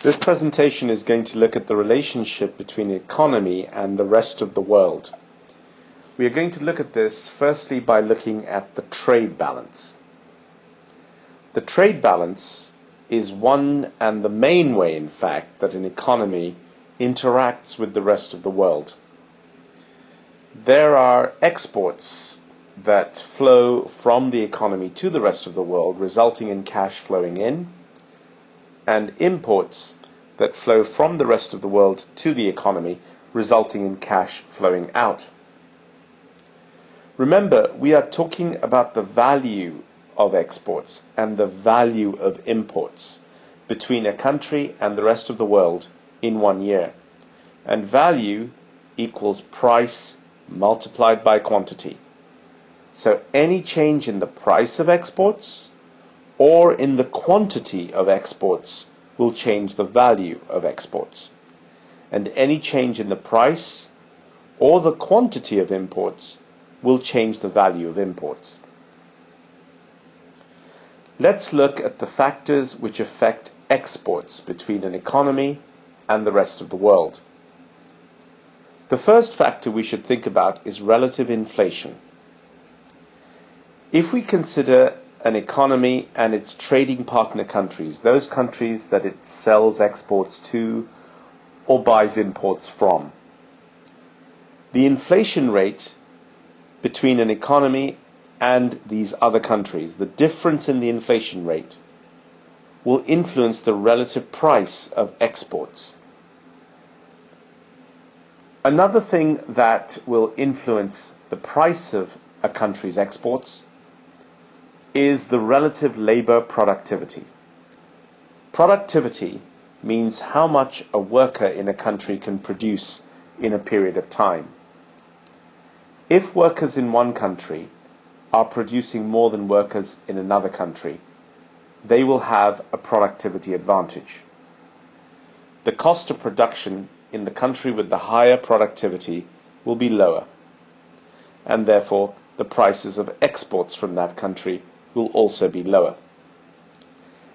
This presentation is going to look at the relationship between the economy and the rest of the world. We are going to look at this firstly by looking at the trade balance. The trade balance is one and the main way, in fact, that an economy interacts with the rest of the world. There are exports that flow from the economy to the rest of the world, resulting in cash flowing in, and imports that flow from the rest of the world to the economy, resulting in cash flowing out. Remember, we are talking about the value of exports and the value of imports between a country and the rest of the world in 1 year. And value equals price multiplied by quantity. So any change in the price of exports or in the quantity of exports will change the value of exports. And any change in the price or the quantity of imports will change the value of imports. Let's look at the factors which affect exports between an economy and the rest of the world. The first factor we should think about is relative inflation. If we consider an economy and its trading partner countries, those countries that it sells exports to or buys imports from, the inflation rate between an economy and these other countries, the difference in the inflation rate, will influence the relative price of exports. Another thing that will influence the price of a country's exports is the relative labor productivity. Productivity means how much a worker in a country can produce in a period of time. If workers in one country are producing more than workers in another country, they will have a productivity advantage. The cost of production in the country with the higher productivity will be lower, and therefore the prices of exports from that country will also be lower.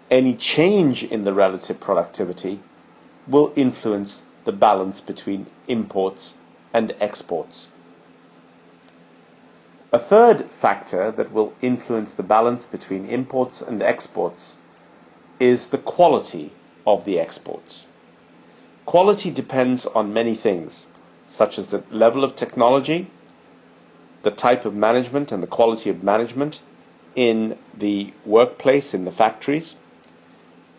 Any change in the relative productivity will influence the balance between imports and exports. A third factor that will influence the balance between imports and exports is the quality of the exports. Quality depends on many things, such as the level of technology, the type of management and the quality of management in the workplace, in the factories,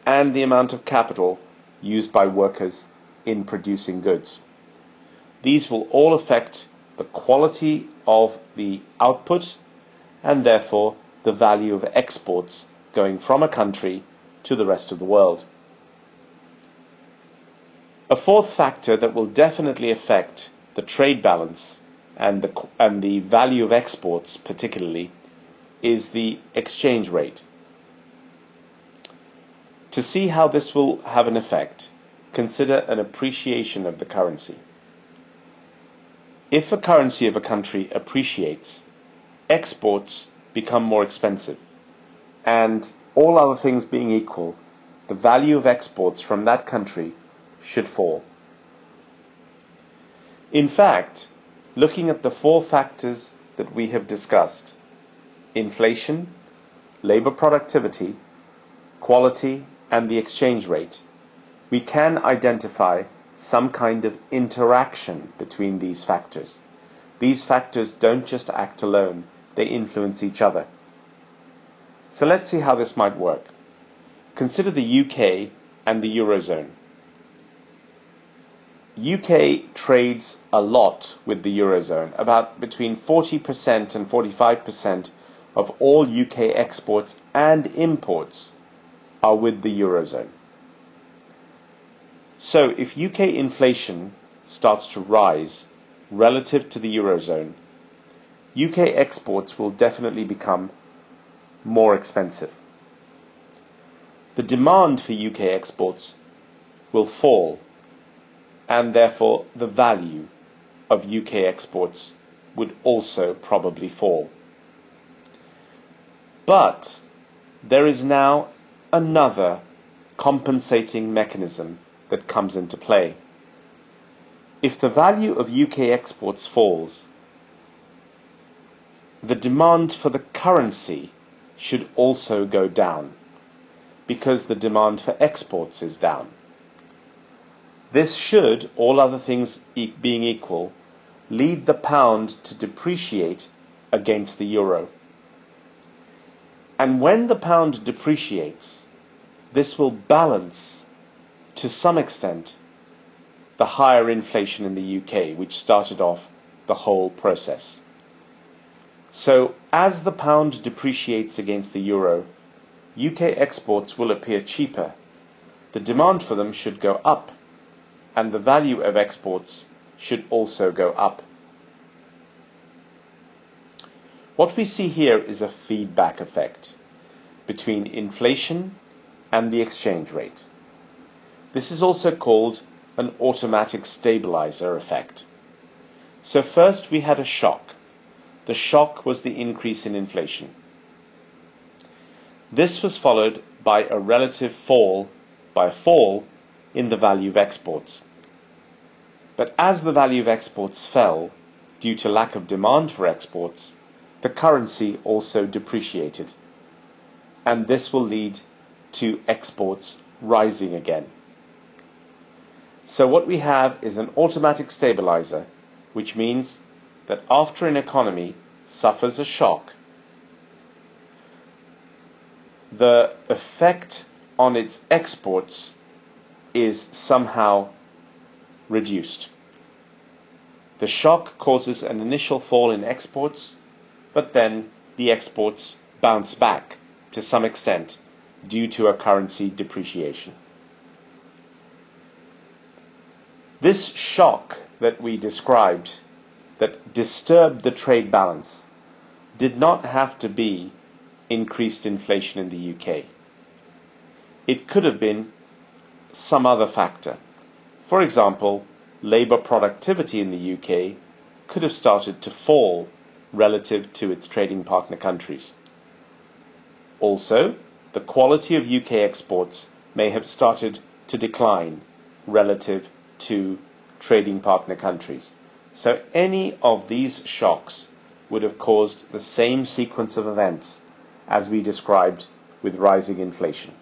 and the amount of capital used by workers in producing goods. These will all affect the quality of the output and therefore the value of exports going from a country to the rest of the world. A fourth factor that will definitely affect the trade balance and the value of exports particularly is the exchange rate. To see how this will have an effect, consider an appreciation of the currency. If a currency of a country appreciates, exports become more expensive, and all other things being equal, the value of exports from that country should fall. In fact, looking at the four factors that we have discussed, inflation, labor productivity, quality, and the exchange rate, we can identify some kind of interaction between these factors. These factors don't just act alone, they influence each other. So let's see how this might work. Consider the UK and the Eurozone. UK trades a lot with the Eurozone. About between 40% and 45% of all UK exports and imports are with the Eurozone. So if UK inflation starts to rise relative to the Eurozone, UK exports will definitely become more expensive. The demand for UK exports will fall, and therefore the value of UK exports would also probably fall. But there is now another compensating mechanism that comes into play. If the value of UK exports falls, the demand for the currency should also go down, because the demand for exports is down. This should, all other things being equal, lead the pound to depreciate against the euro. And when the pound depreciates, this will balance, to some extent, the higher inflation in the UK, which started off the whole process. So, as the pound depreciates against the euro, UK exports will appear cheaper. The demand for them should go up, and the value of exports should also go up. What we see here is a feedback effect between inflation and the exchange rate. This is also called an automatic stabilizer effect. So first we had a shock. The shock was the increase in inflation. This was followed by a relative fall, in the value of exports. But as the value of exports fell due to lack of demand for exports, the currency also depreciated. And this will lead to exports rising again. So what we have is an automatic stabilizer, which means that after an economy suffers a shock, the effect on its exports is somehow reduced. The shock causes an initial fall in exports, but then the exports bounce back to some extent due to a currency depreciation. This shock that we described, that disturbed the trade balance, did not have to be increased inflation in the UK. It could have been some other factor. For example, labour productivity in the UK could have started to fall relative to its trading partner countries. Also, the quality of UK exports may have started to decline relative to trading partner countries. So any of these shocks would have caused the same sequence of events as we described with rising inflation.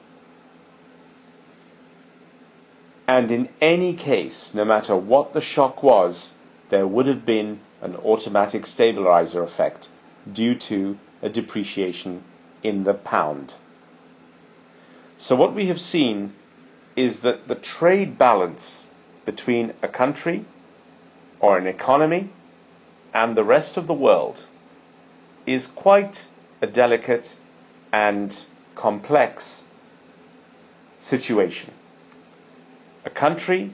And in any case, no matter what the shock was, there would have been an automatic stabilizer effect due to a depreciation in the pound. So what we have seen is that the trade balance between a country or an economy and the rest of the world is quite a delicate and complex situation. A country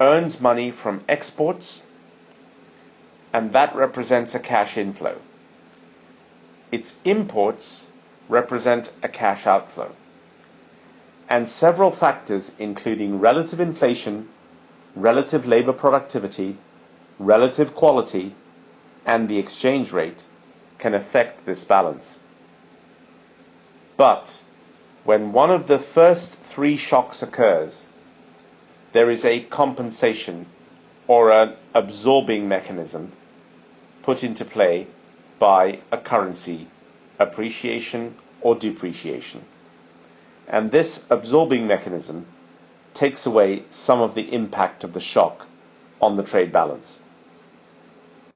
earns money from exports, and that represents a cash inflow. Its imports represent a cash outflow. And several factors, including relative inflation, relative labour productivity, relative quality, and the exchange rate, can affect this balance. But when one of the first three shocks occurs, there is a compensation or an absorbing mechanism put into play by a currency appreciation or depreciation. And this absorbing mechanism takes away some of the impact of the shock on the trade balance.